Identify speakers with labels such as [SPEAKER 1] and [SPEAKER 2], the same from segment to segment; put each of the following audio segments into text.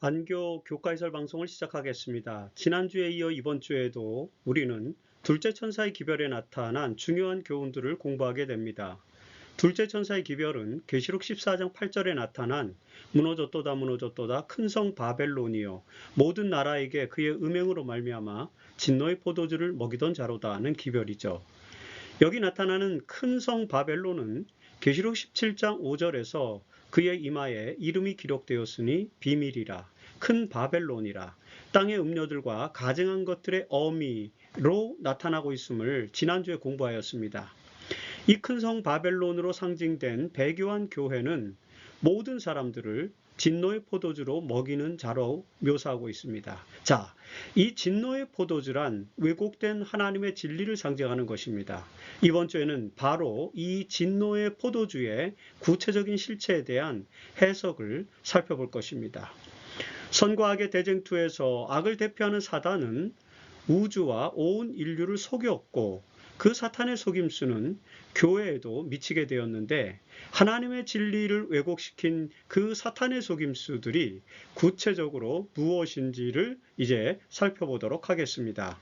[SPEAKER 1] 안교 교과해설 방송을 시작하겠습니다. 지난주에 이어 이번 주에도 우리는 둘째 천사의 기별에 나타난 중요한 교훈들을 공부하게 됩니다. 둘째 천사의 기별은 계시록 14장 8절에 나타난 무너졌도다 무너졌도다 큰 성 바벨론이요 모든 나라에게 그의 음행으로 말미암아 진노의 포도주를 먹이던 자로다는 기별이죠. 여기 나타나는 큰 성 바벨론은 계시록 17장 5절에서 그의 이마에 이름이 기록되었으니 비밀이라 큰 바벨론이라 땅의 음료들과 가증한 것들의 어미로 나타나고 있음을 지난주에 공부하였습니다. 이 큰 성 바벨론으로 상징된 배교한 교회는 모든 사람들을 진노의 포도주로 먹이는 자로 묘사하고 있습니다. 자, 이 진노의 포도주란 왜곡된 하나님의 진리를 상징하는 것입니다. 이번 주에는 바로 이 진노의 포도주의 구체적인 실체에 대한 해석을 살펴볼 것입니다. 선과 악의 대쟁투에서 악을 대표하는 사단은 우주와 온 인류를 속였고 그 사탄의 속임수는 교회에도 미치게 되었는데 하나님의 진리를 왜곡시킨 그 사탄의 속임수들이 구체적으로 무엇인지를 이제 살펴보도록 하겠습니다.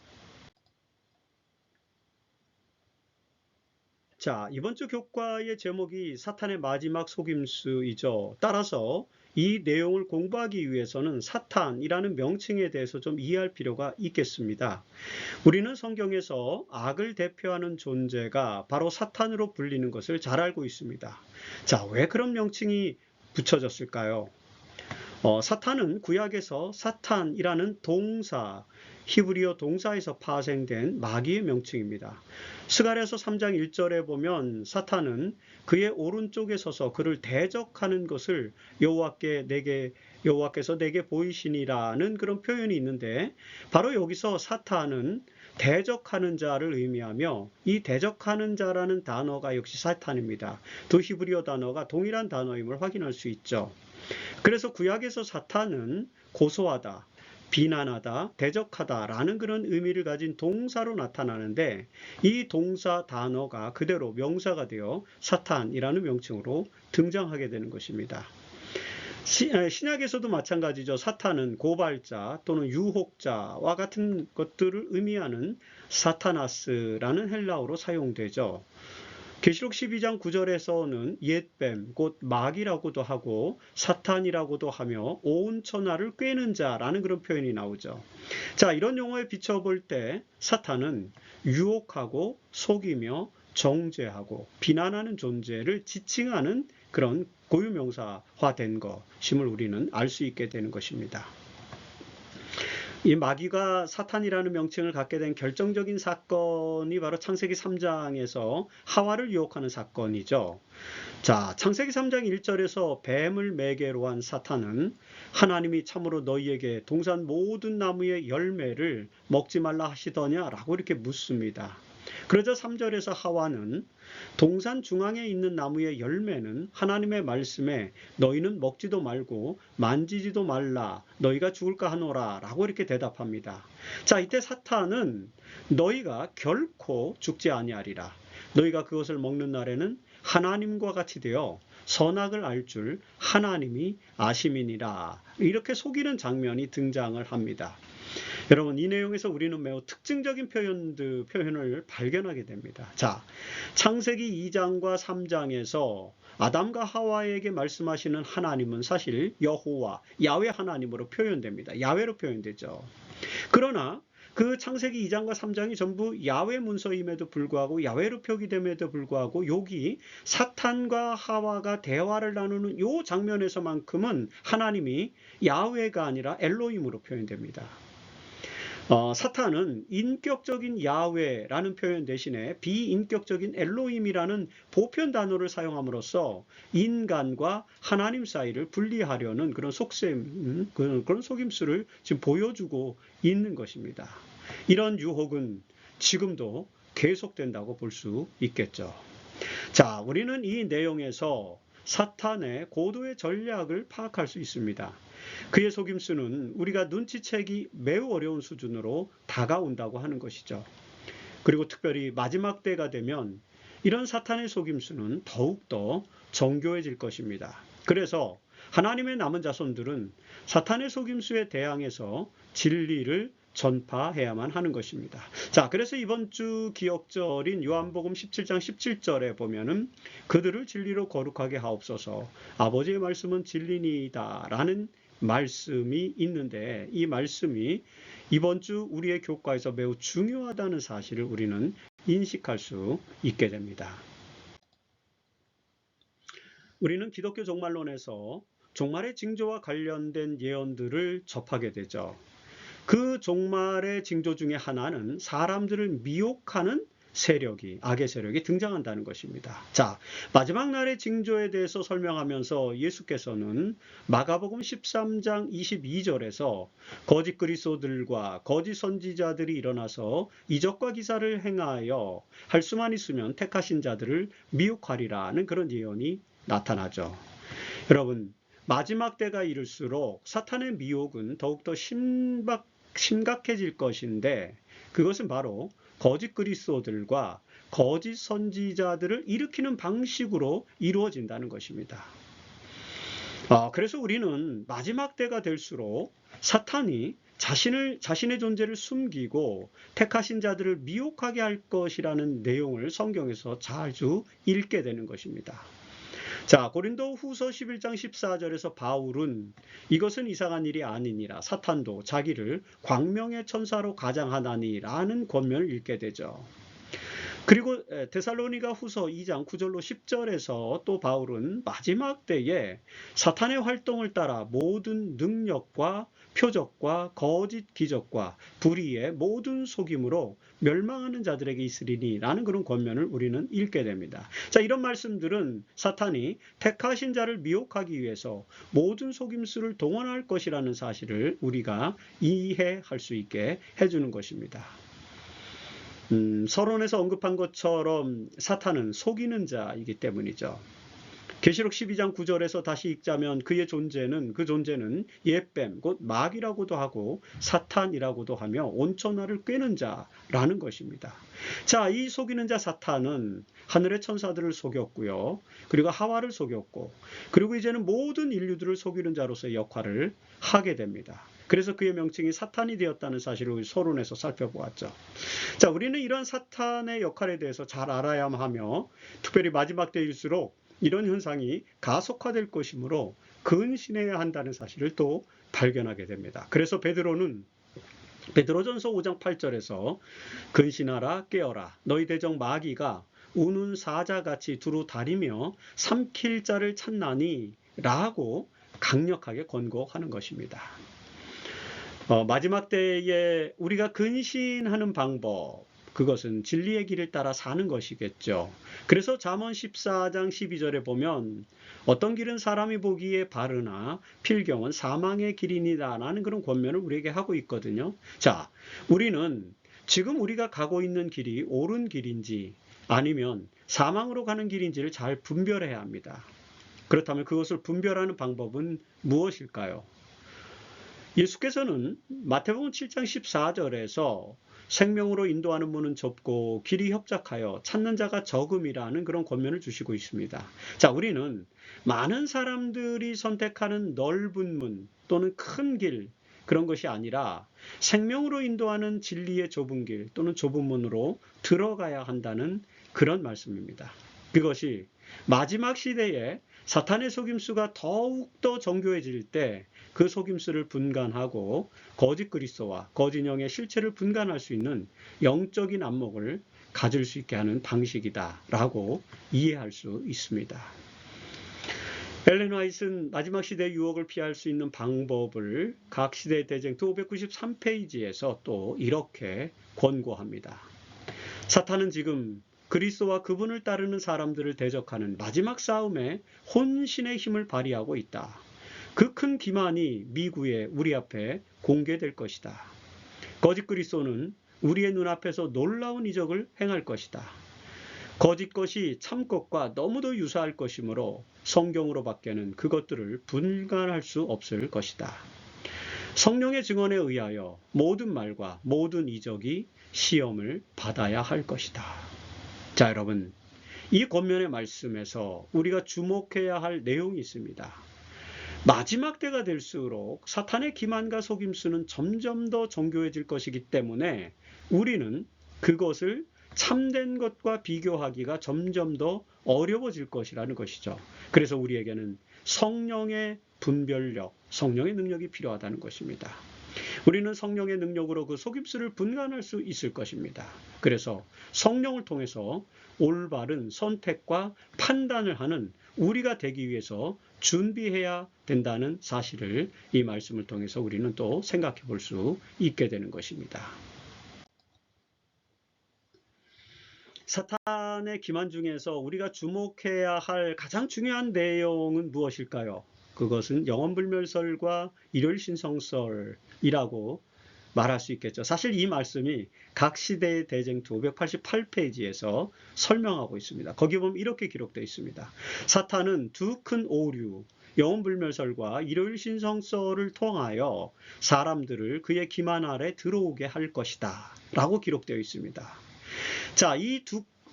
[SPEAKER 1] 자, 이번 주 교과의 제목이 사탄의 마지막 속임수이죠. 따라서 이 내용을 공부하기 위해서는 사탄이라는 명칭에 대해서 좀 이해할 필요가 있겠습니다. 우리는 성경에서 악을 대표하는 존재가 바로 사탄으로 불리는 것을 잘 알고 있습니다. 자, 왜 그런 명칭이 붙여졌을까요? 사탄은 구약에서 사탄이라는 동사, 히브리어 동사에서 파생된 마귀의 명칭입니다. 스가랴서 3장 1절에 보면 사탄은 그의 오른쪽에 서서 그를 대적하는 것을 여호와께서 내게 보이시니라는 그런 표현이 있는데 바로 여기서 사탄은 대적하는 자를 의미하며 이 대적하는 자라는 단어가 역시 사탄입니다. 두 히브리어 단어가 동일한 단어임을 확인할 수 있죠. 그래서 구약에서 사탄은 고소하다, 비난하다, 대적하다라는 그런 의미를 가진 동사로 나타나는데 이 동사 단어가 그대로 명사가 되어 사탄이라는 명칭으로 등장하게 되는 것입니다. 신약에서도 마찬가지죠. 사탄은 고발자 또는 유혹자와 같은 것들을 의미하는 사타나스라는 헬라어로 사용되죠. 계시록 12장 9절에서는 옛뱀, 곧 마귀라고도 하고 사탄이라고도 하며 온 천하를 꿰는 자라는 그런 표현이 나오죠. 자, 이런 용어에 비춰볼 때 사탄은 유혹하고 속이며 정죄하고 비난하는 존재를 지칭하는 그런 고유명사화된 것임을 우리는 알 수 있게 되는 것입니다. 이 마귀가 사탄이라는 명칭을 갖게 된 결정적인 사건이 바로 창세기 3장에서 하와를 유혹하는 사건이죠. 자, 창세기 3장 1절에서 뱀을 매개로 한 사탄은 하나님이 참으로 너희에게 동산 모든 나무의 열매를 먹지 말라 하시더냐라고 이렇게 묻습니다. 그러자 3절에서 하와는 동산 중앙에 있는 나무의 열매는 하나님의 말씀에 너희는 먹지도 말고 만지지도 말라 너희가 죽을까 하노라 라고 이렇게 대답합니다. 자, 이때 사탄은 너희가 결코 죽지 아니하리라. 너희가 그것을 먹는 날에는 하나님과 같이 되어 선악을 알 줄 하나님이 아심이니라. 이렇게 속이는 장면이 등장을 합니다. 여러분, 이 내용에서 우리는 매우 특징적인 표현을 발견하게 됩니다. 자, 창세기 2장과 3장에서 아담과 하와에게 말씀하시는 하나님은 사실 여호와, 야훼 하나님으로 표현됩니다. 야훼로 표현되죠. 그러나 그 창세기 2장과 3장이 전부 야훼 문서임에도 불구하고 야훼로 표기됨에도 불구하고 여기 사탄과 하와가 대화를 나누는 이 장면에서만큼은 하나님이 야훼가 아니라 엘로힘으로 표현됩니다. 사탄은 인격적인 야훼라는 표현 대신에 비인격적인 엘로힘이라는 보편 단어를 사용함으로써 인간과 하나님 사이를 분리하려는 그런 그런 속임수를 지금 보여주고 있는 것입니다. 이런 유혹은 지금도 계속된다고 볼 수 있겠죠. 자, 우리는 이 내용에서 사탄의 고도의 전략을 파악할 수 있습니다. 그의 속임수는 우리가 눈치채기 매우 어려운 수준으로 다가온다고 하는 것이죠. 그리고 특별히 마지막 때가 되면 이런 사탄의 속임수는 더욱더 정교해질 것입니다. 그래서 하나님의 남은 자손들은 사탄의 속임수에 대항해서 진리를 전파해야만 하는 것입니다. 자, 그래서 이번 주 기억절인 요한복음 17장 17절에 보면은 그들을 진리로 거룩하게 하옵소서, 아버지의 말씀은 진리니이다 라는 말씀이 있는데, 이 말씀이 이번 주 우리의 교과에서 매우 중요하다는 사실을 우리는 인식할 수 있게 됩니다. 우리는 기독교 종말론에서 종말의 징조와 관련된 예언들을 접하게 되죠. 그 종말의 징조 중에 하나는 사람들을 미혹하는 세력이, 악의 세력이 등장한다는 것입니다. 자, 마지막 날의 징조에 대해서 설명하면서 예수께서는 마가복음 13장 22절에서 거짓 그리스도들과 거짓 선지자들이 일어나서 이적과 기사를 행하여 할 수만 있으면 택하신 자들을 미혹하리라는 그런 예언이 나타나죠. 여러분, 마지막 때가 이를수록 사탄의 미혹은 더욱더 심각해질 것인데, 그것은 바로 거짓 그리스도들과 거짓 선지자들을 일으키는 방식으로 이루어진다는 것입니다. 그래서 우리는 마지막 때가 될수록 사탄이 자신의 존재를 숨기고 택하신 자들을 미혹하게 할 것이라는 내용을 성경에서 자주 읽게 되는 것입니다. 자, 고린도 후서 11장 14절에서 바울은 이것은 이상한 일이 아니니라 사탄도 자기를 광명의 천사로 가장하나니라는 권면을 읽게 되죠. 그리고 데살로니가 후서 2장 9절로 10절에서 또 바울은 마지막 때에 사탄의 활동을 따라 모든 능력과 표적과 거짓 기적과 불의의 모든 속임으로 멸망하는 자들에게 있으리니 라는 그런 권면을 우리는 읽게 됩니다. 자, 이런 말씀들은 사탄이 택하신 자를 미혹하기 위해서 모든 속임수를 동원할 것이라는 사실을 우리가 이해할 수 있게 해주는 것입니다. 서론에서 언급한 것처럼 사탄은 속이는 자이기 때문이죠. 계시록 12장 9절에서 다시 읽자면 그 존재는 예뱀, 곧 마귀라고도 하고 사탄이라고도 하며 온천하를 꿰는 자라는 것입니다. 자, 이 속이는 자 사탄은 하늘의 천사들을 속였고요. 그리고 하와를 속였고, 그리고 이제는 모든 인류들을 속이는 자로서의 역할을 하게 됩니다. 그래서 그의 명칭이 사탄이 되었다는 사실을 서론에서 살펴보았죠. 자, 우리는 이런 사탄의 역할에 대해서 잘 알아야 하며, 특별히 마지막 때일수록 이런 현상이 가속화될 것이므로 근신해야 한다는 사실을 또 발견하게 됩니다. 그래서 베드로전서 5장 8절에서 근신하라 깨어라 너희 대적 마귀가 우는 사자같이 두루 다리며 삼킬 자를 찾나니 라고 강력하게 권고하는 것입니다. 마지막 때에 우리가 근신하는 방법, 그것은 진리의 길을 따라 사는 것이겠죠. 그래서 잠언 14장 12절에 보면 어떤 길은 사람이 보기에 바르나 필경은 사망의 길이니다라는 그런 권면을 우리에게 하고 있거든요. 자, 우리는 지금 우리가 가고 있는 길이 옳은 길인지 아니면 사망으로 가는 길인지를 잘 분별해야 합니다. 그렇다면 그것을 분별하는 방법은 무엇일까요? 예수께서는 마태복음 7장 14절에서 생명으로 인도하는 문은 좁고 길이 협착하여 찾는 자가 적음이라는 그런 권면을 주시고 있습니다. 자, 우리는 많은 사람들이 선택하는 넓은 문 또는 큰 길, 그런 것이 아니라 생명으로 인도하는 진리의 좁은 길 또는 좁은 문으로 들어가야 한다는 그런 말씀입니다. 그것이 마지막 시대에 사탄의 속임수가 더욱더 정교해질 때 그 속임수를 분간하고 거짓 그리스도와 거짓 영의 실체를 분간할 수 있는 영적인 안목을 가질 수 있게 하는 방식이다라고 이해할 수 있습니다. 엘렌 화이트는 마지막 시대의 유혹을 피할 수 있는 방법을 각 시대의 대쟁투 593페이지에서 또 이렇게 권고합니다. 사탄은 지금 그리스도와 그분을 따르는 사람들을 대적하는 마지막 싸움에 혼신의 힘을 발휘하고 있다. 그 큰 기만이 미구에 우리 앞에 공개될 것이다. 거짓 그리스도는 우리의 눈앞에서 놀라운 이적을 행할 것이다. 거짓 것이 참 것과 너무도 유사할 것이므로 성경으로밖에는 그것들을 분간할 수 없을 것이다. 성령의 증언에 의하여 모든 말과 모든 이적이 시험을 받아야 할 것이다. 자, 여러분, 이 권면의 말씀에서 우리가 주목해야 할 내용이 있습니다. 마지막 때가 될수록 사탄의 기만과 속임수는 점점 더 정교해질 것이기 때문에 우리는 그것을 참된 것과 비교하기가 점점 더 어려워질 것이라는 것이죠. 그래서 우리에게는 성령의 분별력, 성령의 능력이 필요하다는 것입니다. 우리는 성령의 능력으로 그 속임수를 분간할 수 있을 것입니다. 그래서 성령을 통해서 올바른 선택과 판단을 하는 우리가 되기 위해서 준비해야 된다는 사실을 이 말씀을 통해서 우리는 또 생각해 볼 수 있게 되는 것입니다. 사탄의 기만 중에서 우리가 주목해야 할 가장 중요한 내용은 무엇일까요? 그것은 영혼불멸설과 일요일신성설이라고 말할 수 있겠죠. 사실 이 말씀이 각 시대의 대쟁투 588페이지에서 설명하고 있습니다. 거기 보면 이렇게 기록되어 있습니다. 사탄은 두 큰 오류, 영혼불멸설과 일요일신성설을 통하여 사람들을 그의 기만 아래 들어오게 할 것이다 라고 기록되어 있습니다. 자, 이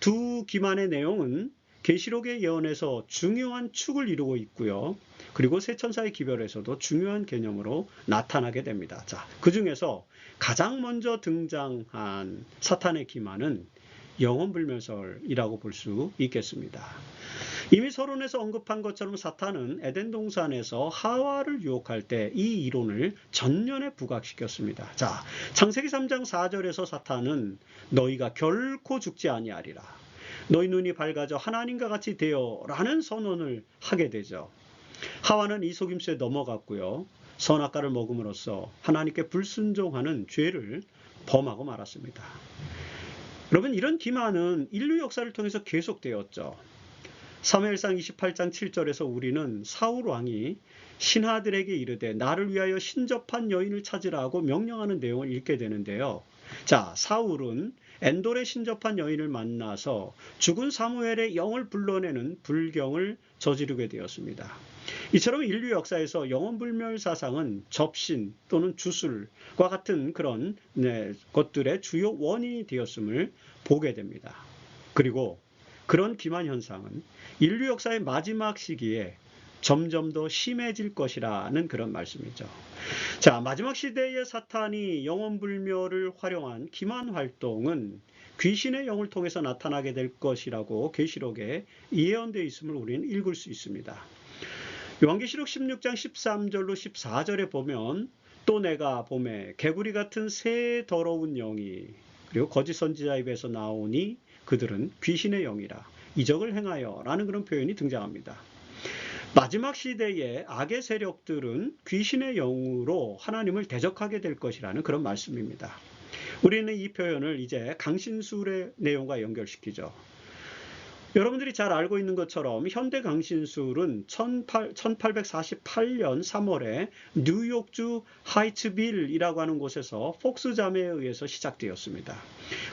[SPEAKER 1] 두 기만의 내용은 계시록의 예언에서 중요한 축을 이루고 있고요. 그리고 세 천사의 기별에서도 중요한 개념으로 나타나게 됩니다. 자, 그 중에서 가장 먼저 등장한 사탄의 기만은 영혼불멸설이라고 볼 수 있겠습니다. 이미 서론에서 언급한 것처럼 사탄은 에덴 동산에서 하와를 유혹할 때 이 이론을 전면에 부각시켰습니다. 자, 창세기 3장 4절에서 사탄은 너희가 결코 죽지 아니하리라. 너희 눈이 밝아져 하나님과 같이 되어 라는 선언을 하게 되죠. 하와는 이 속임수에 넘어갔고요. 선악과를 먹음으로써 하나님께 불순종하는 죄를 범하고 말았습니다. 여러분, 이런 기만은 인류 역사를 통해서 계속되었죠. 사무엘상 28장 7절에서 우리는 사울 왕이 신하들에게 이르되 나를 위하여 신접한 여인을 찾으라고 명령하는 내용을 읽게 되는데요. 자, 사울은 엔돌에 신접한 여인을 만나서 죽은 사무엘의 영을 불러내는 불경을 저지르게 되었습니다. 이처럼 인류 역사에서 영혼불멸 사상은 접신 또는 주술과 같은 그런 것들의 주요 원인이 되었음을 보게 됩니다. 그리고 그런 기만 현상은 인류 역사의 마지막 시기에 점점 더 심해질 것이라는 그런 말씀이죠. 자, 마지막 시대의 사탄이 영혼불멸을 활용한 기만 활동은 귀신의 영을 통해서 나타나게 될 것이라고 계시록에 예언되어 있음을 우리는 읽을 수 있습니다. 요한계시록 16장 13절로 14절에 보면 또 내가 봄에 개구리 같은 새 더러운 영이 그리고 거짓 선지자 입에서 나오니 그들은 귀신의 영이라 이적을 행하여 라는 그런 표현이 등장합니다. 마지막 시대의 악의 세력들은 귀신의 영으로 하나님을 대적하게 될 것이라는 그런 말씀입니다. 우리는 이 표현을 이제 강신술의 내용과 연결시키죠. 여러분들이 잘 알고 있는 것처럼 현대 강신술은 1848년 3월에 뉴욕주 하이츠빌이라고 하는 곳에서 폭스 자매에 의해서 시작되었습니다.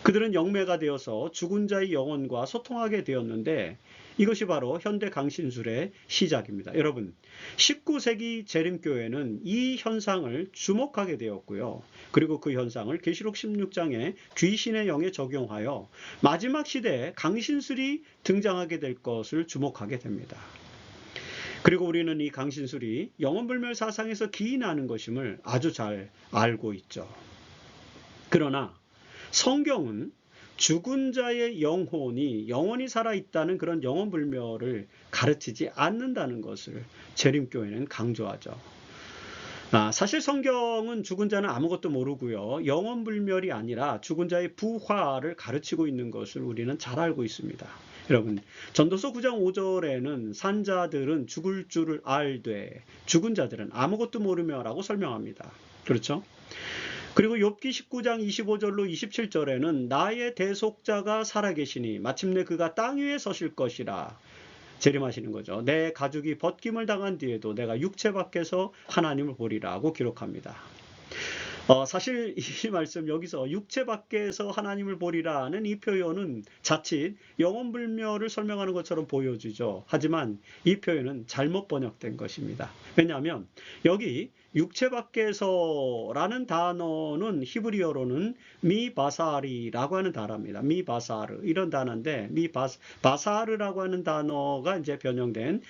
[SPEAKER 1] 그들은 영매가 되어서 죽은 자의 영혼과 소통하게 되었는데 이것이 바로 현대 강신술의 시작입니다. 여러분, 19세기 재림교회는 이 현상을 주목하게 되었고요. 그리고 그 현상을 계시록 16장에 귀신의 영에 적용하여 마지막 시대에 강신술이 등장하게 될 것을 주목하게 됩니다. 그리고 우리는 이 강신술이 영혼불멸 사상에서 기인하는 것임을 아주 잘 알고 있죠. 그러나 성경은 죽은 자의 영혼이 영원히 살아있다는 그런 영혼불멸을 가르치지 않는다는 것을 재림교회는 강조하죠. 사실 성경은 죽은 자는 아무것도 모르고요. 영혼불멸이 아니라 죽은 자의 부활을 가르치고 있는 것을 우리는 잘 알고 있습니다. 여러분, 전도서 9장 5절에는 산자들은 죽을 줄을 알되 죽은 자들은 아무것도 모르며 라고 설명합니다. 그렇죠? 그리고 욥기 19장 25절로 27절에는 나의 대속자가 살아계시니 마침내 그가 땅 위에 서실 것이라 재림하시는 거죠. 내 가죽이 벗김을 당한 뒤에도 내가 육체 밖에서 하나님을 보리라고 기록합니다. 사실 이 말씀 여기서 육체 밖에서 하나님을 보리라는 이 표현은 자칫 영혼불멸을 설명하는 것처럼 보여지죠. 하지만 이 표현은 잘못 번역된 것입니다. 왜냐하면 여기 육체 밖에서라는 단어는 히브리어로는 미바사리라고 하는 단어입니다. 미바사르 이런 단어인데 바사르라고 하는 단어가 이제 변형된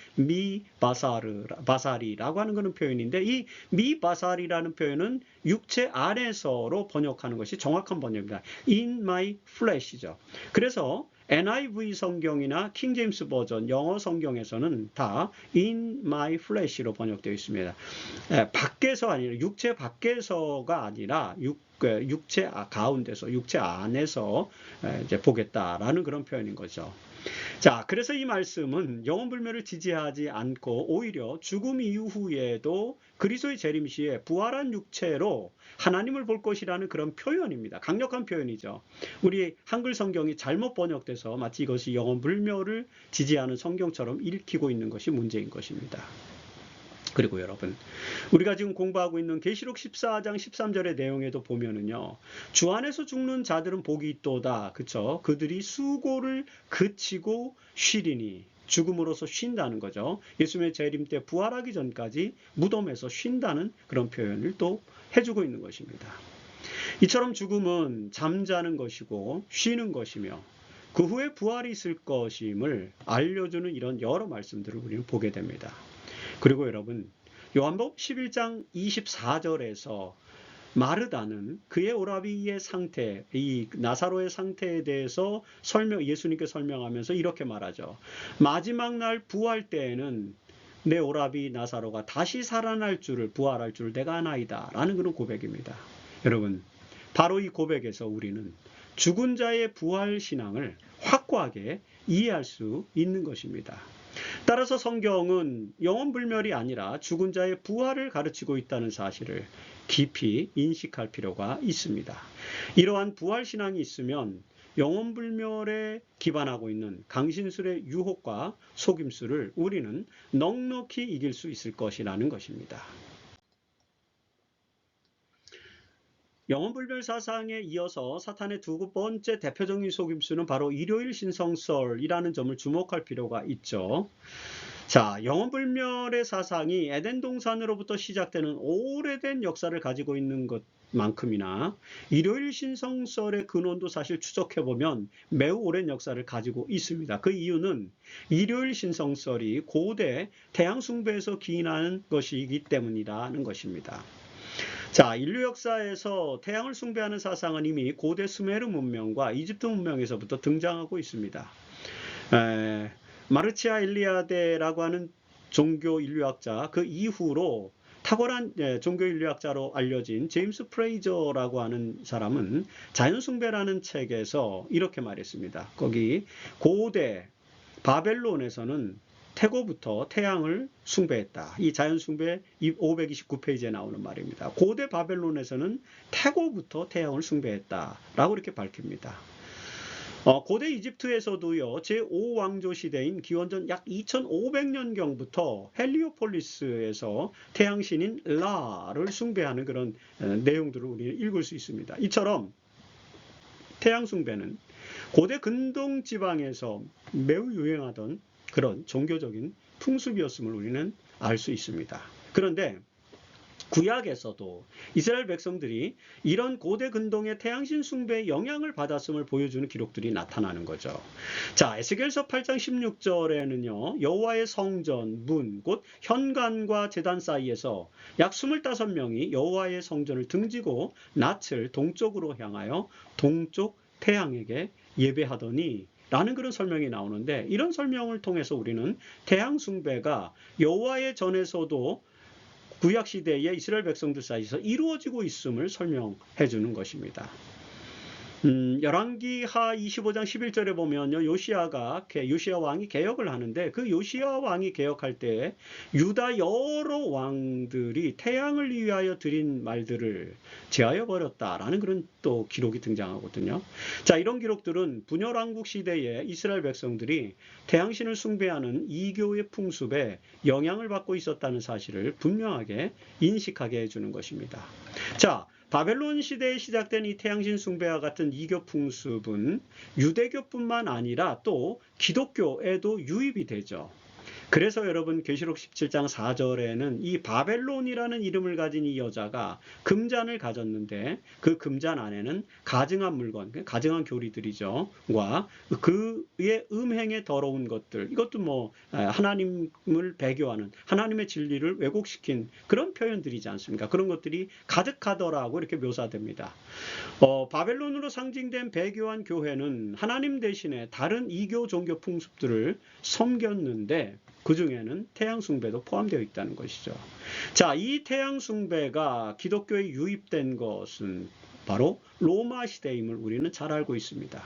[SPEAKER 1] 바사리라고 하는 그런 표현인데 이 미바사리라는 표현은 육체 안에서로 번역하는 것이 정확한 번역입니다. In my flesh이죠. 그래서 NIV 성경이나 킹 제임스 버전 영어 성경에서는 다 in my flesh로 번역되어 있습니다. 밖에서 아니라 육체 밖에서가 아니라 육체 가운데서 육체 안에서 이제 보겠다라는 그런 표현인 거죠. 자, 그래서 이 말씀은 영혼불멸을 지지하지 않고 오히려 죽음 이후에도 그리스도의 재림 시에 부활한 육체로 하나님을 볼 것이라는 그런 표현입니다. 강력한 표현이죠. 우리 한글 성경이 잘못 번역돼서 마치 이것이 영혼불멸을 지지하는 성경처럼 읽히고 있는 것이 문제인 것입니다. 그리고 여러분, 우리가 지금 공부하고 있는 계시록 14장 13절의 내용에도 보면은요, 주 안에서 죽는 자들은 복이 있도다. 그쵸? 그들이 수고를 그치고 쉬리니, 죽음으로써 쉰다는 거죠. 예수님의 재림 때 부활하기 전까지 무덤에서 쉰다는 그런 표현을 또 해주고 있는 것입니다. 이처럼 죽음은 잠자는 것이고 쉬는 것이며 그 후에 부활이 있을 것임을 알려주는 이런 여러 말씀들을 우리는 보게 됩니다. 그리고 여러분, 요한복음 11장 24절에서 마르다는 그의 오라비의 상태, 이 나사로의 상태에 대해서 예수님께 설명하면서 이렇게 말하죠. 마지막 날 부활 때에는 내 오라비 나사로가 다시 살아날 줄을, 부활할 줄을 내가 아나이다 라는 그런 고백입니다. 여러분, 바로 이 고백에서 우리는 죽은 자의 부활 신앙을 확고하게 이해할 수 있는 것입니다. 따라서 성경은 영혼불멸이 아니라 죽은 자의 부활을 가르치고 있다는 사실을 깊이 인식할 필요가 있습니다. 이러한 부활신앙이 있으면 영혼불멸에 기반하고 있는 강신술의 유혹과 속임수를 우리는 넉넉히 이길 수 있을 것이라는 것입니다. 영혼불멸 사상에 이어서 사탄의 두 번째 대표적인 속임수는 바로 일요일 신성설이라는 점을 주목할 필요가 있죠. 자, 영혼불멸의 사상이 에덴 동산으로부터 시작되는 오래된 역사를 가지고 있는 것만큼이나 일요일 신성설의 근원도 사실 추적해보면 매우 오랜 역사를 가지고 있습니다. 그 이유는 일요일 신성설이 고대 태양 숭배에서 기인하는 것이기 때문이라는 것입니다. 자, 인류 역사에서 태양을 숭배하는 사상은 이미 고대 수메르 문명과 이집트 문명에서부터 등장하고 있습니다. 마르치아 엘리아데라고 하는 종교 인류학자, 그 이후로 탁월한 종교 인류학자로 알려진 제임스 프레이저라고 하는 사람은 자연숭배라는 책에서 이렇게 말했습니다. 거기 고대 바벨론에서는 태고부터 태양을 숭배했다. 이 자연숭배 529페이지에 나오는 말입니다. 고대 바벨론에서는 태고부터 태양을 숭배했다. 라고 이렇게 밝힙니다. 고대 이집트에서도요, 제5왕조 시대인 기원전 약 2500년경부터 헬리오폴리스에서 태양신인 라를 숭배하는 그런 내용들을 우리는 읽을 수 있습니다. 이처럼 태양숭배는 고대 근동 지방에서 매우 유행하던 그런 종교적인 풍습이었음을 우리는 알 수 있습니다. 그런데 구약에서도 이스라엘 백성들이 이런 고대 근동의 태양신 숭배의 영향을 받았음을 보여주는 기록들이 나타나는 거죠. 자, 에스겔서 8장 16절에는요. 여호와의 성전 문, 곧 현관과 제단 사이에서 약 25명이 여호와의 성전을 등지고 낯을 동쪽으로 향하여 동쪽 태양에게 예배하더니 라는 그런 설명이 나오는데, 이런 설명을 통해서 우리는 태양 숭배가 여호와의 전에서도 구약시대의 이스라엘 백성들 사이에서 이루어지고 있음을 설명해 주는 것입니다. 열왕기하 25장 11절에 보면요, 요시야 왕이 개혁을 하는데, 그 요시야 왕이 개혁할 때 유다 여러 왕들이 태양을 위하여 드린 말들을 제하여 버렸다라는 그런 또 기록이 등장하거든요. 자, 이런 기록들은 분열왕국 시대에 이스라엘 백성들이 태양신을 숭배하는 이교의 풍습에 영향을 받고 있었다는 사실을 분명하게 인식하게 해주는 것입니다. 자, 바벨론 시대에 시작된 이 태양신 숭배와 같은 이교 풍습은 유대교뿐만 아니라 또 기독교에도 유입이 되죠. 그래서 여러분 계시록 17장 4절에는 이 바벨론이라는 이름을 가진 이 여자가 금잔을 가졌는데 그 금잔 안에는 가증한 물건, 가증한 교리들이죠. 과 그의 음행에 더러운 것들, 이것도 뭐 하나님을 배교하는 하나님의 진리를 왜곡시킨 그런 표현들이지 않습니까? 그런 것들이 가득하더라고 이렇게 묘사됩니다. 바벨론으로 상징된 배교한 교회는 하나님 대신에 다른 이교 종교 풍습들을 섬겼는데 그 중에는 태양숭배도 포함되어 있다는 것이죠. 자, 이 태양숭배가 기독교에 유입된 것은 바로 로마 시대임을 우리는 잘 알고 있습니다.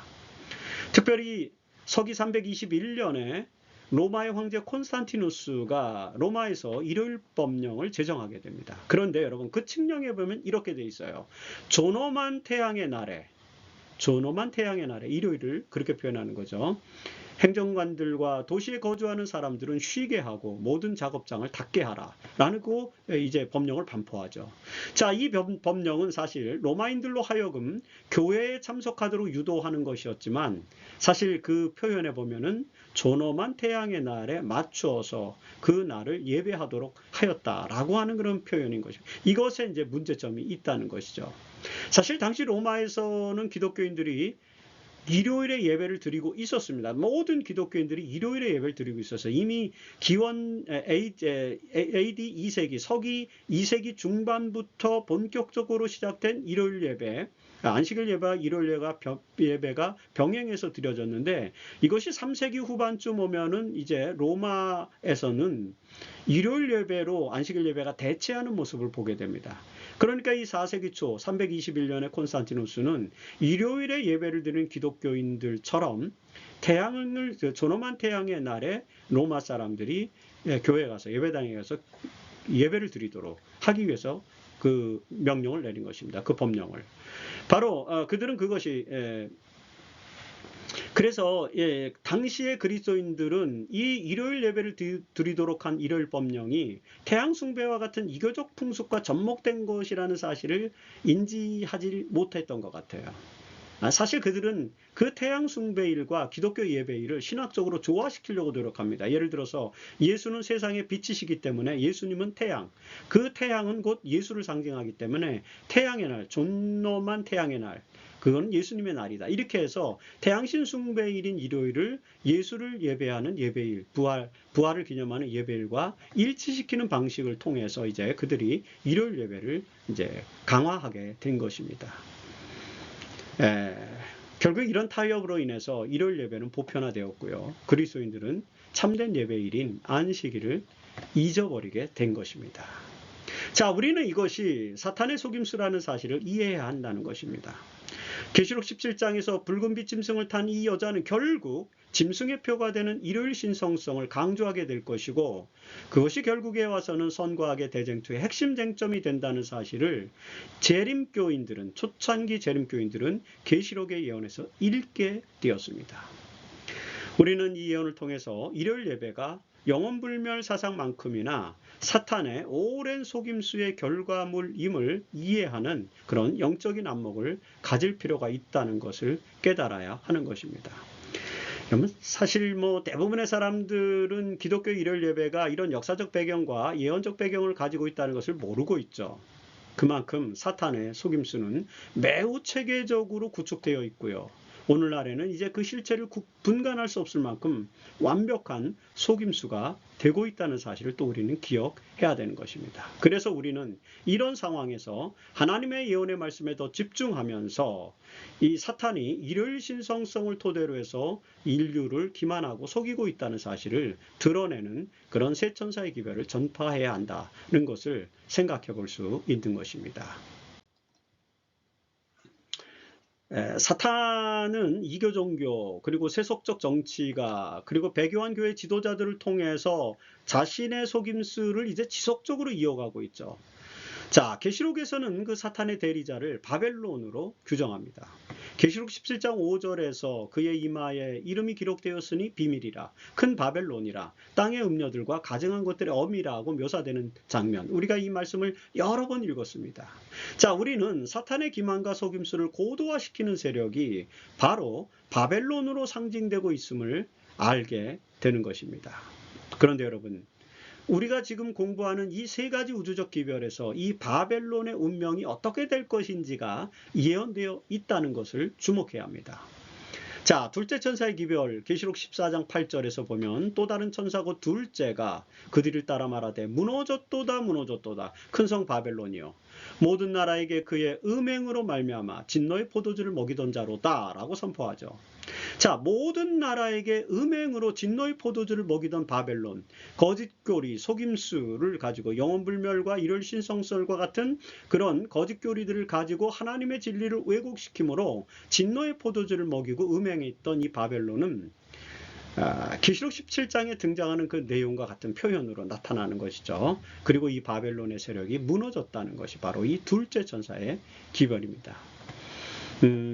[SPEAKER 1] 특별히 서기 321년에 로마의 황제 콘스탄티누스가 로마에서 일요일 법령을 제정하게 됩니다. 그런데 여러분 그 칙령에 보면 이렇게 돼 있어요. 존엄한 태양의 날에 일요일을 그렇게 표현하는 거죠. 행정관들과 도시에 거주하는 사람들은 쉬게 하고 모든 작업장을 닫게 하라 라는 그 이제 법령을 반포하죠. 자, 이 법령은 사실 로마인들로 하여금 교회에 참석하도록 유도하는 것이었지만 사실 그 표현에 보면은 존엄한 태양의 날에 맞추어서 그 날을 예배하도록 하였다라고 하는 그런 표현인 것입니다. 이것에 이제 문제점이 있다는 것이죠. 사실 당시 로마에서는 기독교인들이 일요일에 예배를 드리고 있었습니다. 모든 기독교인들이 일요일에 예배를 드리고 있었어요. 이미 기원 AD 2세기, 서기 2세기 중반부터 본격적으로 시작된 일요일 예배, 안식일 예배와 일요일 예배가 병행해서 드려졌는데 이것이 3세기 후반쯤 오면은 이제 로마에서는 일요일 예배로 안식일 예배가 대체하는 모습을 보게 됩니다. 그러니까 이 4세기 초 321년에 콘스탄티누스는 일요일에 예배를 드리는 기독교인들처럼 존엄한 태양의 날에 로마 사람들이 교회에 가서 예배당에 가서 예배를 드리도록 하기 위해서 그 명령을 내린 것입니다. 그 법령을. 바로 그들은 그것이 그래서 당시의 그리스도인들은 이 일요일 예배를 드리도록 한 일요일 법령이 태양 숭배와 같은 이교적 풍습과 접목된 것이라는 사실을 인지하지 못했던 것 같아요. 사실 그들은 그 태양 숭배일과 기독교 예배일을 신학적으로 조화시키려고 노력합니다. 예를 들어서 예수는 세상의 빛이시기 때문에 예수님은 태양, 그 태양은 곧 예수를 상징하기 때문에 태양의 날, 존엄한 태양의 날, 그건 예수님의 날이다. 이렇게 해서 태양신 숭배일인 일요일을 예수를 예배하는 예배일, 부활을 기념하는 예배일과 일치시키는 방식을 통해서 이제 그들이 일요일 예배를 이제 강화하게 된 것입니다. 결국 이런 타협으로 인해서 일요일 예배는 보편화되었고요. 그리스도인들은 참된 예배일인 안식일을 잊어버리게 된 것입니다. 자, 우리는 이것이 사탄의 속임수라는 사실을 이해해야 한다는 것입니다. 계시록 17장에서 붉은빛 짐승을 탄 이 여자는 결국 짐승의 표가 되는 일요일 신성성을 강조하게 될 것이고 그것이 결국에 와서는 선과 악의 대쟁투의 핵심 쟁점이 된다는 사실을 초창기 재림교인들은 계시록의 예언에서 읽게 되었습니다. 우리는 이 예언을 통해서 일요일 예배가 영원불멸 사상만큼이나 사탄의 오랜 속임수의 결과물임을 이해하는 그런 영적인 안목을 가질 필요가 있다는 것을 깨달아야 하는 것입니다. 그러면 사실 대부분의 사람들은 기독교 일요일 예배가 이런 역사적 배경과 예언적 배경을 가지고 있다는 것을 모르고 있죠. 그만큼 사탄의 속임수는 매우 체계적으로 구축되어 있고요. 오늘날에는 이제 그 실체를 분간할 수 없을 만큼 완벽한 속임수가 되고 있다는 사실을 또 우리는 기억해야 되는 것입니다. 그래서 우리는 이런 상황에서 하나님의 예언의 말씀에 더 집중하면서 이 사탄이 일요일 신성성을 토대로 해서 인류를 기만하고 속이고 있다는 사실을 드러내는 그런 새 천사의 기별을 전파해야 한다는 것을 생각해 볼 수 있는 것입니다. 사탄은 이교 종교 그리고 세속적 정치가 그리고 배교한 교회 지도자들을 통해서 자신의 속임수를 이제 지속적으로 이어가고 있죠. 자, 계시록에서는 그 사탄의 대리자를 바벨론으로 규정합니다. 계시록 17장 5절에서 그의 이마에 이름이 기록되었으니 비밀이라 큰 바벨론이라 땅의 음녀들과 가증한 것들의 어미라고 묘사되는 장면, 우리가 이 말씀을 여러 번 읽었습니다. 자, 우리는 사탄의 기만과 속임수를 고도화시키는 세력이 바로 바벨론으로 상징되고 있음을 알게 되는 것입니다. 그런데 여러분, 우리가 지금 공부하는 이 세 가지 우주적 기별에서 이 바벨론의 운명이 어떻게 될 것인지가 예언되어 있다는 것을 주목해야 합니다. 자, 둘째 천사의 기별, 계시록 14장 8절에서 보면 또 다른 천사 곧 둘째가 그들을 따라 말하되 무너졌도다 무너졌도다 큰 성 바벨론이요 모든 나라에게 그의 음행으로 말미암아 진노의 포도주를 먹이던 자로다 라고 선포하죠. 자, 모든 나라에게 음행으로 진노의 포도주를 먹이던 바벨론, 거짓교리, 속임수를 가지고 영혼불멸과 일월신성설과 같은 그런 거짓교리들을 가지고 하나님의 진리를 왜곡시키므로 진노의 포도주를 먹이고 음행했던 이 바벨론은 계시록 17장에 등장하는 그 내용과 같은 표현으로 나타나는 것이죠. 그리고 이 바벨론의 세력이 무너졌다는 것이 바로 이 둘째 천사의 기별입니다.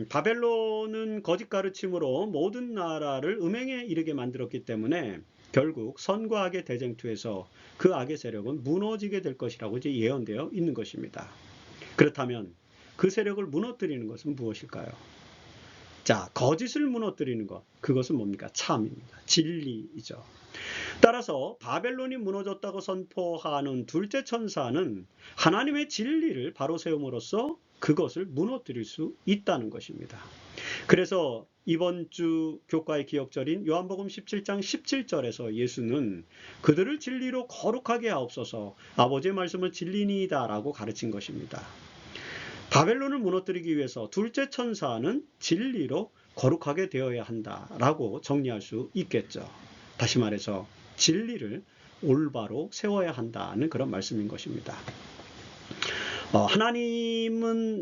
[SPEAKER 1] 바벨론은 거짓 가르침으로 모든 나라를 음행에 이르게 만들었기 때문에 결국 선과 악의 대쟁투에서 그 악의 세력은 무너지게 될 것이라고 이제 예언되어 있는 것입니다. 그렇다면 그 세력을 무너뜨리는 것은 무엇일까요? 자, 거짓을 무너뜨리는 것, 그것은 뭡니까? 참입니다. 진리이죠. 따라서 바벨론이 무너졌다고 선포하는 둘째 천사는 하나님의 진리를 바로 세움으로써 그것을 무너뜨릴 수 있다는 것입니다. 그래서 이번 주 교과의 기억절인 요한복음 17장 17절에서 예수는 그들을 진리로 거룩하게 하옵소서 아버지의 말씀을 진리니이다 라고 가르친 것입니다. 바벨론을 무너뜨리기 위해서 둘째 천사는 진리로 거룩하게 되어야 한다라고 정리할 수 있겠죠. 다시 말해서 진리를 올바로 세워야 한다는 그런 말씀인 것입니다. 하나님의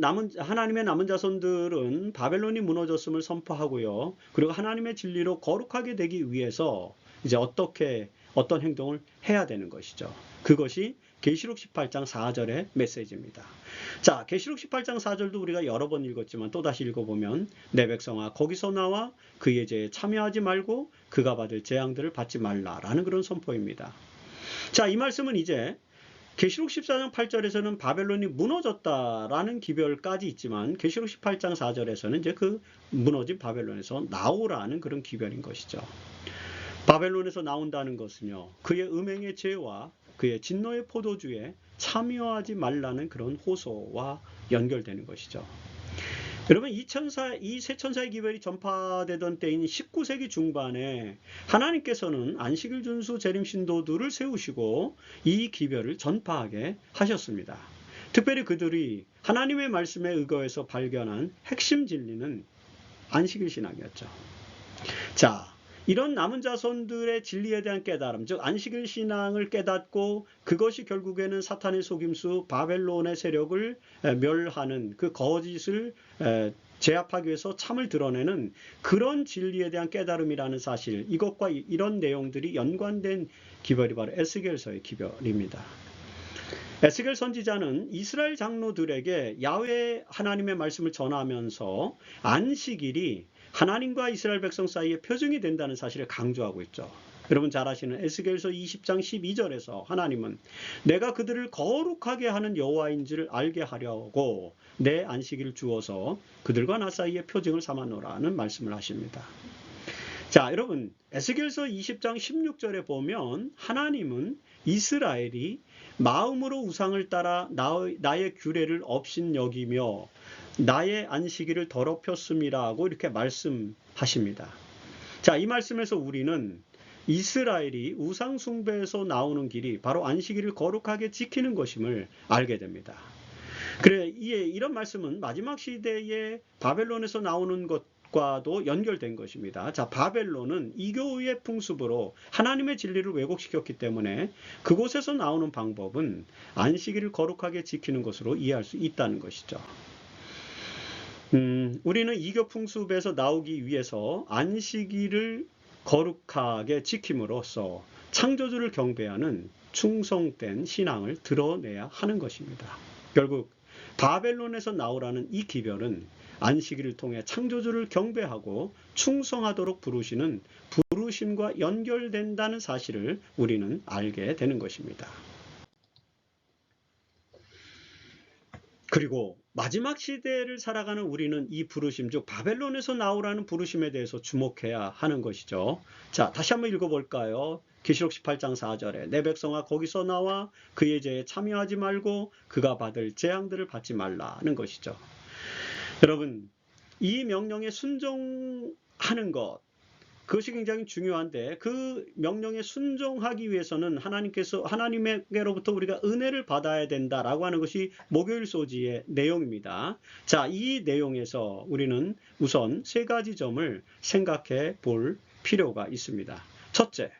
[SPEAKER 1] 남은 자손들은 바벨론이 무너졌음을 선포하고요. 그리고 하나님의 진리로 거룩하게 되기 위해서 이제 어떤 행동을 해야 되는 것이죠. 그것이 계시록 18장 4절의 메시지입니다. 자, 계시록 18장 4절도 우리가 여러 번 읽었지만 또다시 읽어보면 내 백성아 거기서 나와 그의 죄에 참여하지 말고 그가 받을 재앙들을 받지 말라라는 그런 선포입니다. 자, 이 말씀은 이제 계시록 14장 8절에서는 바벨론이 무너졌다라는 기별까지 있지만 계시록 18장 4절에서는 이제 그 무너진 바벨론에서 나오라는 그런 기별인 것이죠. 바벨론에서 나온다는 것은요, 그의 음행의 죄와 그의 진노의 포도주에 참여하지 말라는 그런 호소와 연결되는 것이죠. 여러분, 이 세 천사의 기별이 전파되던 때인 19세기 중반에 하나님께서는 안식일 준수 재림 신도들을 세우시고 이 기별을 전파하게 하셨습니다. 특별히 그들이 하나님의 말씀에 의거해서 발견한 핵심 진리는 안식일 신앙이었죠. 자, 이런 남은 자손들의 진리에 대한 깨달음, 즉 안식일 신앙을 깨닫고 그것이 결국에는 사탄의 속임수 바벨론의 세력을 멸하는 그 거짓을 제압하기 위해서 참을 드러내는 그런 진리에 대한 깨달음이라는 사실, 이것과 이런 내용들이 연관된 기별이 바로 에스겔서의 기별입니다. 에스겔 선지자는 이스라엘 장로들에게 야훼 하나님의 말씀을 전하면서 안식일이 하나님과 이스라엘 백성 사이의 표징이 된다는 사실을 강조하고 있죠. 여러분 잘 아시는 에스겔서 20장 12절에서 하나님은 내가 그들을 거룩하게 하는 여호와인지를 알게 하려고 내 안식일을 주어서 그들과 나 사이의 표징을 삼아놓으라는 말씀을 하십니다. 자, 여러분 에스겔서 20장 16절에 보면 하나님은 이스라엘이 마음으로 우상을 따라 나의 규례를 업신여기며 나의 안식일을 더럽혔음이라고 이렇게 말씀하십니다. 자, 이 말씀에서 우리는 이스라엘이 우상 숭배에서 나오는 길이 바로 안식일을 거룩하게 지키는 것임을 알게 됩니다. 그래, 이런 말씀은 마지막 시대에 바벨론에서 나오는 것과도 연결된 것입니다. 자, 바벨론은 이교의 풍습으로 하나님의 진리를 왜곡시켰기 때문에 그곳에서 나오는 방법은 안식일을 거룩하게 지키는 것으로 이해할 수 있다는 것이죠. 우리는 이교 풍습에서 나오기 위해서 안식일을 거룩하게 지킴으로써 창조주를 경배하는 충성된 신앙을 드러내야 하는 것입니다. 결국 바벨론에서 나오라는 이 기별은 안식일을 통해 창조주를 경배하고 충성하도록 부르시는 부르심과 연결된다는 사실을 우리는 알게 되는 것입니다. 그리고 마지막 시대를 살아가는 우리는 이 부르심, 즉 바벨론에서 나오라는 부르심에 대해서 주목해야 하는 것이죠. 자, 다시 한번 읽어볼까요? 계시록 18장 4절에 내 백성아 거기서 나와 그의 죄에 참여하지 말고 그가 받을 재앙들을 받지 말라는 것이죠. 여러분, 이 명령에 순종하는 것, 그것이 굉장히 중요한데 그 명령에 순종하기 위해서는 하나님에게로부터 우리가 은혜를 받아야 된다라고 하는 것이 목요일 소지의 내용입니다. 자, 이 내용에서 우리는 우선 세 가지 점을 생각해 볼 필요가 있습니다. 첫째,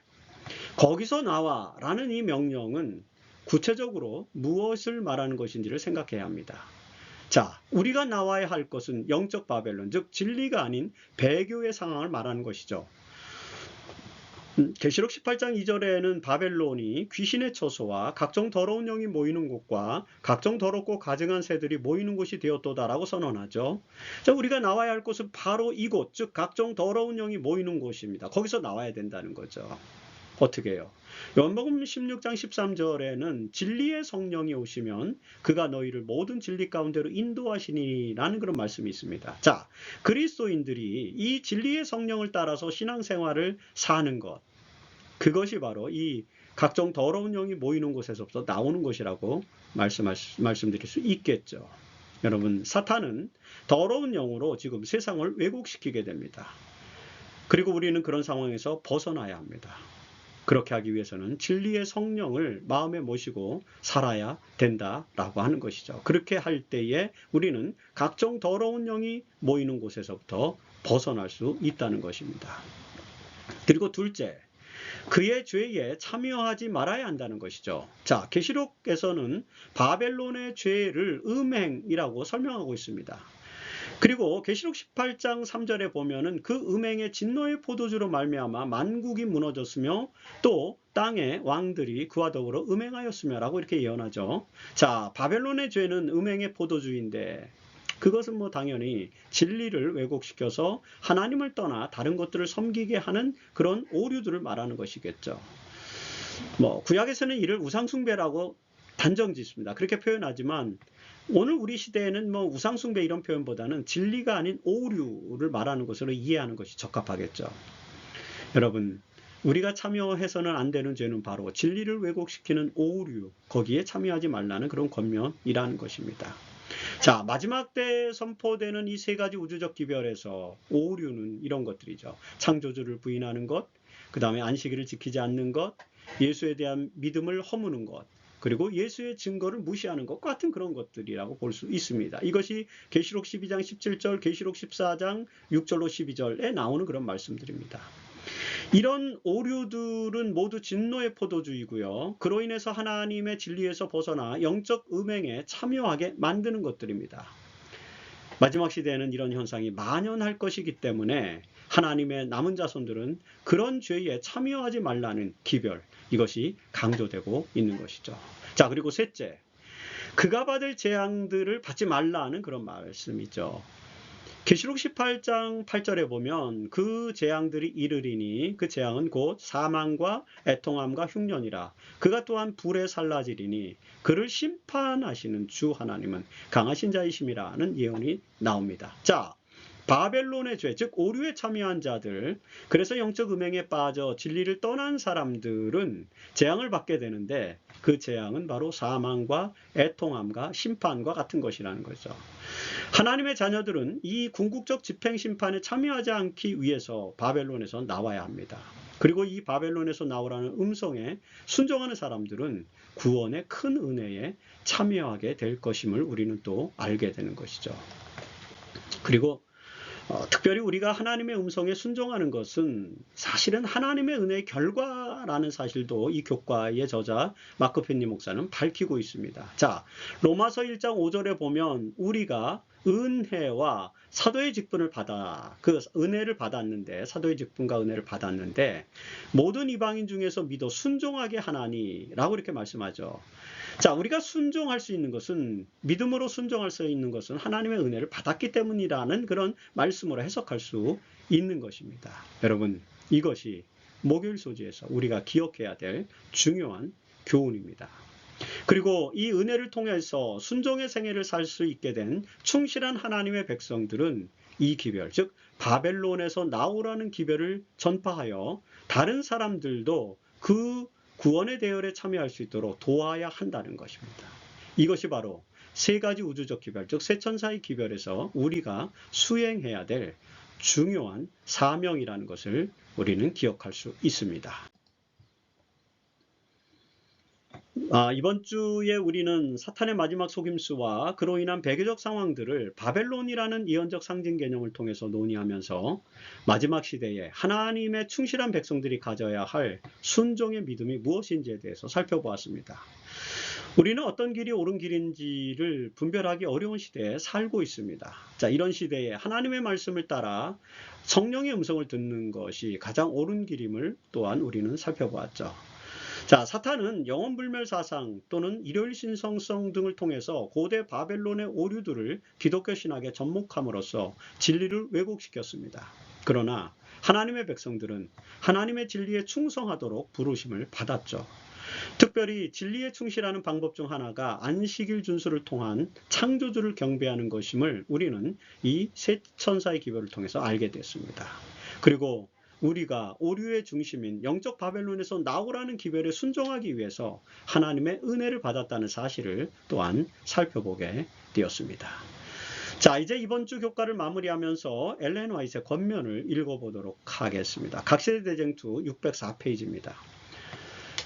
[SPEAKER 1] 거기서 나와 라는 이 명령은 구체적으로 무엇을 말하는 것인지를 생각해야 합니다. 자, 우리가 나와야 할 것은 영적 바벨론, 즉 진리가 아닌 배교의 상황을 말하는 것이죠. 계시록 18장 2절에는 바벨론이 귀신의 처소와 각종 더러운 영이 모이는 곳과 각종 더럽고 가증한 새들이 모이는 곳이 되었도다라고 선언하죠. 자, 우리가 나와야 할 곳은 바로 이곳, 즉 각종 더러운 영이 모이는 곳입니다. 거기서 나와야 된다는 거죠. 어떻게 해요? 요한복음 16장 13절에는 진리의 성령이 오시면 그가 너희를 모든 진리 가운데로 인도하시니라는 그런 말씀이 있습니다. 자, 그리스도인들이 이 진리의 성령을 따라서 신앙생활을 사는 것, 그것이 바로 이 각종 더러운 영이 모이는 곳에서부터 나오는 것이라고 말씀드릴 수 있겠죠. 여러분, 사탄은 더러운 영으로 지금 세상을 왜곡시키게 됩니다. 그리고 우리는 그런 상황에서 벗어나야 합니다. 그렇게 하기 위해서는 진리의 성령을 마음에 모시고 살아야 된다라고 하는 것이죠. 그렇게 할 때에 우리는 각종 더러운 영이 모이는 곳에서부터 벗어날 수 있다는 것입니다. 그리고 둘째, 그의 죄에 참여하지 말아야 한다는 것이죠. 자, 계시록에서는 바벨론의 죄를 음행이라고 설명하고 있습니다. 그리고 계시록 18장 3절에 보면은 그 음행의 진노의 포도주로 말미암아 만국이 무너졌으며 또 땅의 왕들이 그와 더불어 음행하였으며라고 이렇게 예언하죠. 자, 바벨론의 죄는 음행의 포도주인데 그것은 뭐 당연히 진리를 왜곡시켜서 하나님을 떠나 다른 것들을 섬기게 하는 그런 오류들을 말하는 것이겠죠. 뭐 구약에서는 이를 우상숭배라고 단정짓습니다. 그렇게 표현하지만 오늘 우리 시대에는 뭐 우상숭배 이런 표현보다는 진리가 아닌 오류를 말하는 것으로 이해하는 것이 적합하겠죠. 여러분, 우리가 참여해서는 안 되는 죄는 바로 진리를 왜곡시키는 오류, 거기에 참여하지 말라는 그런 권면이라는 것입니다. 자, 마지막 때 선포되는 이 세 가지 우주적 기별에서 오류는 이런 것들이죠. 창조주를 부인하는 것, 그 다음에 안식일을 지키지 않는 것, 예수에 대한 믿음을 허무는 것, 그리고 예수의 증거를 무시하는 것 같은 그런 것들이라고 볼 수 있습니다. 이것이 계시록 12장 17절, 계시록 14장 6절로 12절에 나오는 그런 말씀들입니다. 이런 오류들은 모두 진노의 포도주이고요. 그로 인해서 하나님의 진리에서 벗어나 영적 음행에 참여하게 만드는 것들입니다. 마지막 시대에는 이런 현상이 만연할 것이기 때문에 하나님의 남은 자손들은 그런 죄에 참여하지 말라는 기별, 이것이 강조되고 있는 것이죠. 자, 그리고 셋째, 그가 받을 재앙들을 받지 말라는 그런 말씀이죠. 계시록 18장 8절에 보면 그 재앙들이 이르리니 그 재앙은 곧 사망과 애통함과 흉년이라. 그가 또한 불에 살라지리니 그를 심판하시는 주 하나님은 강하신 자이심이라는 예언이 나옵니다. 자, 바벨론의 죄, 즉 오류에 참여한 자들, 그래서 영적 음행에 빠져 진리를 떠난 사람들은 재앙을 받게 되는데 그 재앙은 바로 사망과 애통함과 심판과 같은 것이라는 거죠. 하나님의 자녀들은 이 궁극적 집행심판에 참여하지 않기 위해서 바벨론에서 나와야 합니다. 그리고 이 바벨론에서 나오라는 음성에 순종하는 사람들은 구원의 큰 은혜에 참여하게 될 것임을 우리는 또 알게 되는 것이죠. 그리고 특별히 우리가 하나님의 음성에 순종하는 것은 사실은 하나님의 은혜의 결과라는 사실도 이 교과의 저자 마크 펜니 목사는 밝히고 있습니다. 자, 로마서 1장 5절에 보면 우리가 은혜와 사도의 직분을 그 은혜를 받았는데, 사도의 직분과 은혜를 받았는데 모든 이방인 중에서 믿어 순종하게 하나니라고 이렇게 말씀하죠. 자, 우리가 순종할 수 있는 것은, 믿음으로 순종할 수 있는 것은 하나님의 은혜를 받았기 때문이라는 그런 말씀으로 해석할 수 있는 것입니다. 여러분, 이것이 목요일 소지에서 우리가 기억해야 될 중요한 교훈입니다. 그리고 이 은혜를 통해서 순종의 생애를 살 수 있게 된 충실한 하나님의 백성들은 이 기별, 즉 바벨론에서 나오라는 기별을 전파하여 다른 사람들도 그 구원의 대열에 참여할 수 있도록 도와야 한다는 것입니다. 이것이 바로 세 가지 우주적 기별, 즉 세천사의 기별에서 우리가 수행해야 될 중요한 사명이라는 것을 우리는 기억할 수 있습니다. 이번 주에 우리는 사탄의 마지막 속임수와 그로 인한 배교적 상황들을 바벨론이라는 이언적 상징 개념을 통해서 논의하면서 마지막 시대에 하나님의 충실한 백성들이 가져야 할 순종의 믿음이 무엇인지에 대해서 살펴보았습니다. 우리는 어떤 길이 옳은 길인지를 분별하기 어려운 시대에 살고 있습니다. 자, 이런 시대에 하나님의 말씀을 따라 성령의 음성을 듣는 것이 가장 옳은 길임을 또한 우리는 살펴보았죠. 자, 사탄은 영원불멸 사상 또는 일요일 신성성 등을 통해서 고대 바벨론의 오류들을 기독교 신학에 접목함으로써 진리를 왜곡시켰습니다. 그러나 하나님의 백성들은 하나님의 진리에 충성하도록 부르심을 받았죠. 특별히 진리에 충실하는 방법 중 하나가 안식일 준수를 통한 창조주를 경배하는 것임을 우리는 이 세 천사의 기별을 통해서 알게 됐습니다. 그리고 우리가 오류의 중심인 영적 바벨론에서 나오라는 기별에 순종하기 위해서 하나님의 은혜를 받았다는 사실을 또한 살펴보게 되었습니다. 자, 이제 이번 주 교과를 마무리하면서 엘렌 화이트의 권면을 읽어보도록 하겠습니다. 각세대쟁투 604페이지입니다.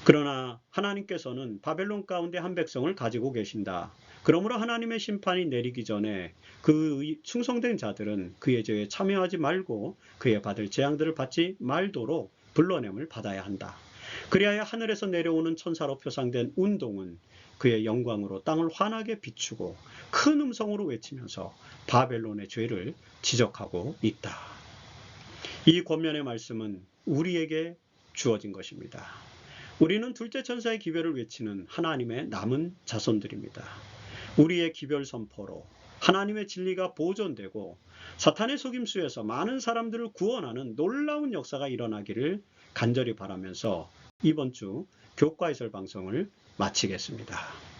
[SPEAKER 1] 그러나 하나님께서는 바벨론 가운데 한 백성을 가지고 계신다. 그러므로 하나님의 심판이 내리기 전에 그 충성된 자들은 그의 죄에 참여하지 말고 그의 받을 재앙들을 받지 말도록 불러냄을 받아야 한다. 그리하여 하늘에서 내려오는 천사로 표상된 운동은 그의 영광으로 땅을 환하게 비추고 큰 음성으로 외치면서 바벨론의 죄를 지적하고 있다. 이 권면의 말씀은 우리에게 주어진 것입니다. 우리는 둘째 천사의 기별을 외치는 하나님의 남은 자손들입니다. 우리의 기별 선포로 하나님의 진리가 보존되고 사탄의 속임수에서 많은 사람들을 구원하는 놀라운 역사가 일어나기를 간절히 바라면서 이번 주 교과 해설 방송을 마치겠습니다.